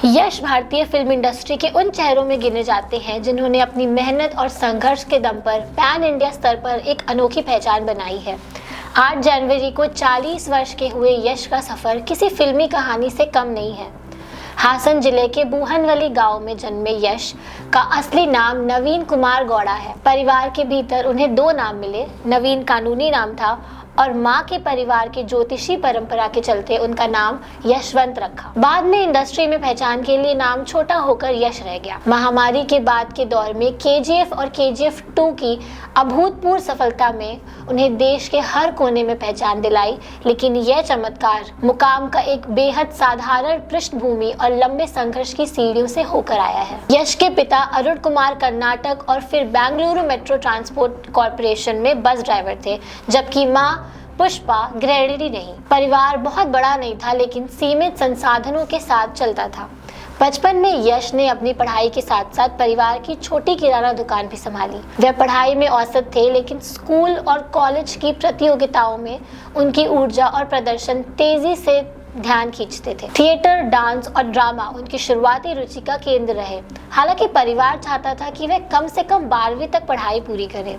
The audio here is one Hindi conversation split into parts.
यश भारतीय फिल्म इंडस्ट्री के उन चेहरों में गिने जाते हैं जिन्होंने अपनी मेहनत और संघर्ष के दम पर पैन इंडिया स्तर पर एक अनोखी पहचान बनाई है। 8 जनवरी को 40 वर्ष के हुए यश का सफर किसी फिल्मी कहानी से कम नहीं है। हासन जिले के बूहनवली गांव में जन्मे यश का असली नाम नवीन कुमार गौड़ा है। परिवार के भीतर उन्हें 2 नाम मिले। नवीन कानूनी नाम था और मां के परिवार के ज्योतिषी परंपरा के चलते उनका नाम यशवंत रखा। बाद में इंडस्ट्री में पहचान के लिए नाम छोटा होकर यश रह गया। महामारी के बाद के दौर में केजीएफ और केजीएफ 2 की अभूतपूर्व सफलता में उन्हें देश के हर कोने में पहचान दिलाई, लेकिन यह चमत्कार मुकाम का एक बेहद साधारण पृष्ठभूमि और लंबे संघर्ष की सीढ़ियों से होकर आया है। यश के पिता अरुण कुमार कर्नाटक और फिर बेंगलुरु मेट्रो ट्रांसपोर्ट कॉरपोरेशन में बस ड्राइवर थे, जबकि मां पुष्पा गृहिणी रही। परिवार बहुत बड़ा नहीं था, लेकिन सीमित संसाधनों के साथ चलता था। बचपन में यश ने अपनी पढ़ाई के साथ साथ परिवार की छोटी किराना दुकान भी संभाली। वह पढ़ाई में औसत थे, लेकिन स्कूल और कॉलेज की प्रतियोगिताओं में उनकी ऊर्जा और प्रदर्शन तेजी से ध्यान खींचते थे। थिएटर, डांस और ड्रामा उनकी शुरुआती रुचि का केंद्र रहे। हालांकि परिवार चाहता था कि वे कम से कम 12वीं तक पढ़ाई पूरी करें।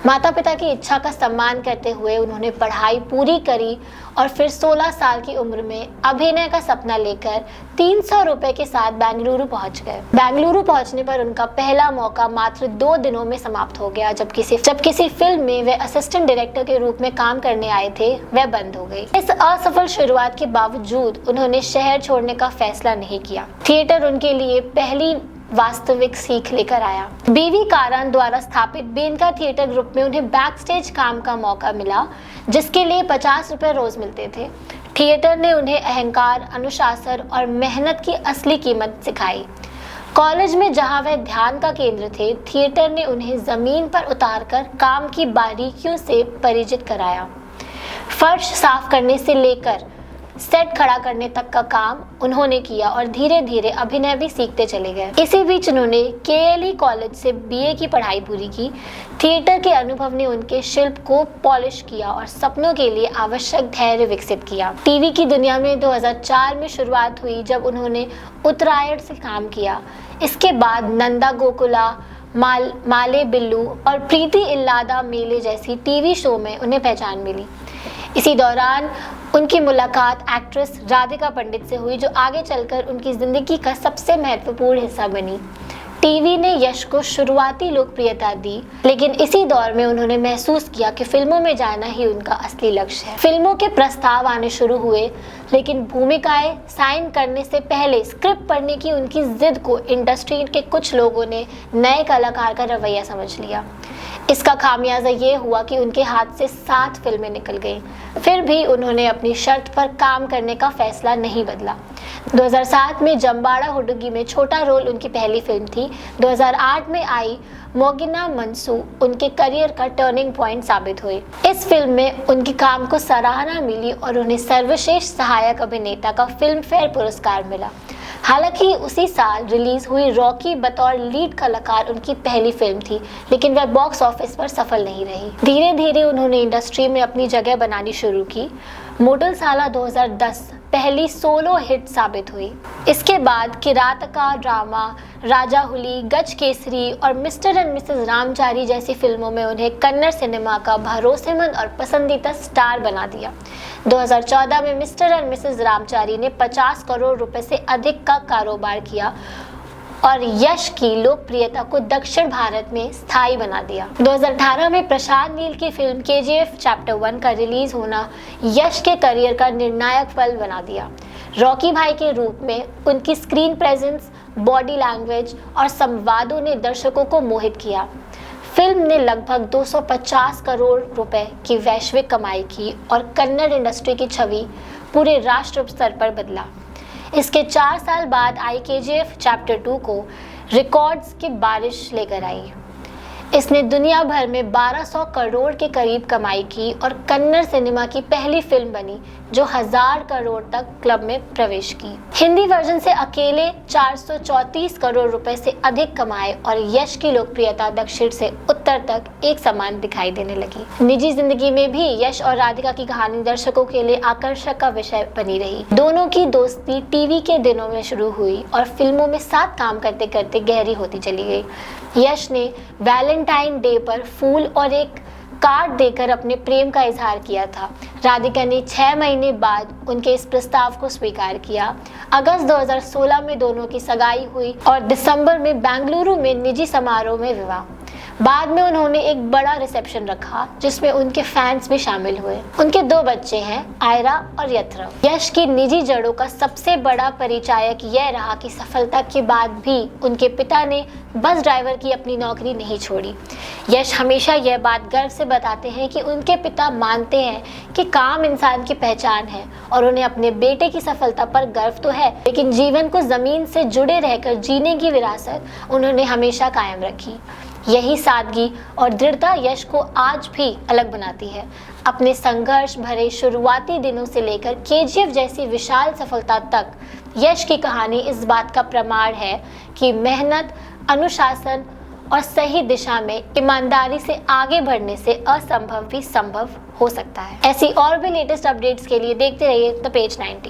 माता पिता की इच्छा का सम्मान करते हुए उन्होंने पढ़ाई पूरी करी और फिर 16 साल की उम्र में अभिनय का सपना लेकर 300 रुपए के साथ बेंगलुरु पहुंच गए। बेंगलुरु पहुंचने पर उनका पहला मौका मात्र 2 दिनों में समाप्त हो गया। जब किसी फिल्म में वे असिस्टेंट डायरेक्टर के रूप में काम करने आए थे, वह बंद हो गई। इस असफल शुरुआत के बावजूद उन्होंने शहर छोड़ने का फैसला नहीं किया। थिएटर उनके लिए पहली वास्तविक सीख लेकर आया। बीवी कारान द्वारा स्थापित बेनका थिएटर ग्रुप में उन्हें बैक स्टेज काम का मौका मिला, जिसके लिए 50 रुपए रोज मिलते थे। थिएटर ने उन्हें अहंकार, अनुशासन और मेहनत की असली कीमत सिखाई। कॉलेज में जहां वह ध्यान का केंद्र थे, थिएटर ने उन्हें जमीन पर उतारकर काम की बारीकियों से परिचित कराया। फर्श साफ करने से लेकर सेट खड़ा करने तक का काम उन्होंने किया और धीरे धीरे अभिनय भी सीखते चले गए। इसी बीच उन्होंने केएलई कॉलेज से बीए की पढ़ाई पूरी की। थिएटर के अनुभव ने उनके शिल्प को पॉलिश किया और सपनों के लिए आवश्यक धैर्य विकसित किया। टीवी की दुनिया में 2004 में शुरुआत हुई, जब उन्होंने उत्तरायण से काम किया। इसके बाद नंदा गोकुला, माले बिल्लू और प्रीति इल्लादा मेले जैसी टीवी शो में उन्हें पहचान मिली। इसी दौरान उनकी मुलाकात एक्ट्रेस राधिका पंडित से हुई, जो आगे चलकर उनकी जिंदगी का सबसे महत्वपूर्ण हिस्सा बनी। टीवी ने यश को शुरुआती लोकप्रियता दी, लेकिन इसी दौर में उन्होंने महसूस किया कि फिल्मों में जाना ही उनका असली लक्ष्य है। फिल्मों के प्रस्ताव आने शुरू हुए, लेकिन भूमिकाएं साइन करने से पहले स्क्रिप्ट पढ़ने की उनकी जिद को इंडस्ट्री के कुछ लोगों ने नए कलाकार का रवैया समझ लिया। इसका खामियाजा ये हुआ कि उनके हाथ से 7 फिल्में निकल गईं। फिर भी उन्होंने अपनी शर्त पर काम करने का फैसला नहीं बदला। 2007 में जम्बाड़ा हुडुगी में छोटा रोल उनकी पहली फिल्म थी। 2008 में आई मोगिना मनसू उनके करियर का टर्निंग पॉइंट साबित हुई। इस फिल्म में उनके काम को सराहना मिली और उन्हें सर्वश्रेष्ठ सहायक अभिनेता का फिल्म फेयर पुरस्कार मिला। हालांकि उसी साल रिलीज हुई रॉकी बतौर लीड कलाकार उनकी पहली फिल्म थी, लेकिन वह बॉक्स ऑफिस पर सफल नहीं रही। धीरे धीरे उन्होंने इंडस्ट्री में अपनी जगह बनानी शुरू की। मोडल साला 2010 पहली सोलो हिट साबित हुई। इसके बाद किरातका, ड्रामा, राजा हुली, गज केसरी और मिस्टर एंड मिसेस रामचारी जैसी फिल्मों में उन्हें कन्नड़ सिनेमा का भरोसेमंद और पसंदीदा स्टार बना दिया। 2014 में मिस्टर एंड मिसेस रामचारी ने 50 करोड़ रुपए से अधिक का कारोबार किया और यश की लोकप्रियता को दक्षिण भारत में स्थायी बना दिया। 2018 में प्रशांत नील की फिल्म केजीएफ चैप्टर 1 का रिलीज होना यश के करियर का निर्णायक पल बना दिया। रॉकी भाई के रूप में उनकी स्क्रीन प्रेजेंस, बॉडी लैंग्वेज और संवादों ने दर्शकों को मोहित किया। फिल्म ने लगभग 250 करोड़ रुपए की वैश्विक कमाई की और कन्नड़ इंडस्ट्री की छवि पूरे राष्ट्र स्तर पर बदला। इसके 4 साल बाद आई केजीएफ चैप्टर 2 को रिकॉर्ड्स की बारिश लेकर आई। इसने दुनिया भर में 1200 करोड़ के करीब कमाई की और कन्नड़ सिनेमा की पहली फिल्म बनी जो 1000 करोड़ तक क्लब में प्रवेश की। हिंदी वर्जन से अकेले 434 करोड़ रुपए से अधिक कमाए और यश की लोकप्रियता दक्षिण से उत्तर तक एक समान दिखाई देने लगी। निजी जिंदगी में भी यश और राधिका की कहानी दर्शकों के लिए आकर्षक का विषय बनी रही। दोनों की दोस्ती टीवी के दिनों में शुरू हुई और फिल्मों में साथ काम करते करते गहरी होती चली गई। यश ने वैलेंटाइन डे पर फूल और एक कार्ड देकर अपने प्रेम का इजहार किया था। राधिका ने 6 महीने बाद उनके इस प्रस्ताव को स्वीकार किया। अगस्त 2016 में दोनों की सगाई हुई और दिसंबर में बेंगलुरु में निजी समारोह में विवाह। बाद में उन्होंने एक बड़ा रिसेप्शन रखा जिसमें उनके फैंस भी शामिल हुए। उनके 2 बच्चे हैं, आयरा और यथरव। यश की निजी जड़ों का सबसे बड़ा परिचायक यह रहा कि सफलता के बाद भी उनके पिता ने बस ड्राइवर की अपनी नौकरी नहीं छोड़ी। यश हमेशा यह बात गर्व से बताते हैं कि उनके पिता मानते हैं कि काम इंसान की पहचान है और उन्हें अपने बेटे की सफलता पर गर्व तो है, लेकिन जीवन को जमीन से जुड़े रहकर जीने की विरासत उन्होंने हमेशा कायम रखी। यही सादगी और दृढ़ता यश को आज भी अलग बनाती है। अपने संघर्ष भरे शुरुआती दिनों से लेकर केजीएफ जैसी विशाल सफलता तक यश की कहानी इस बात का प्रमाण है कि मेहनत, अनुशासन और सही दिशा में ईमानदारी से आगे बढ़ने से असंभव भी संभव हो सकता है। ऐसी और भी लेटेस्ट अपडेट्स के लिए देखते रहिए द पेज 90।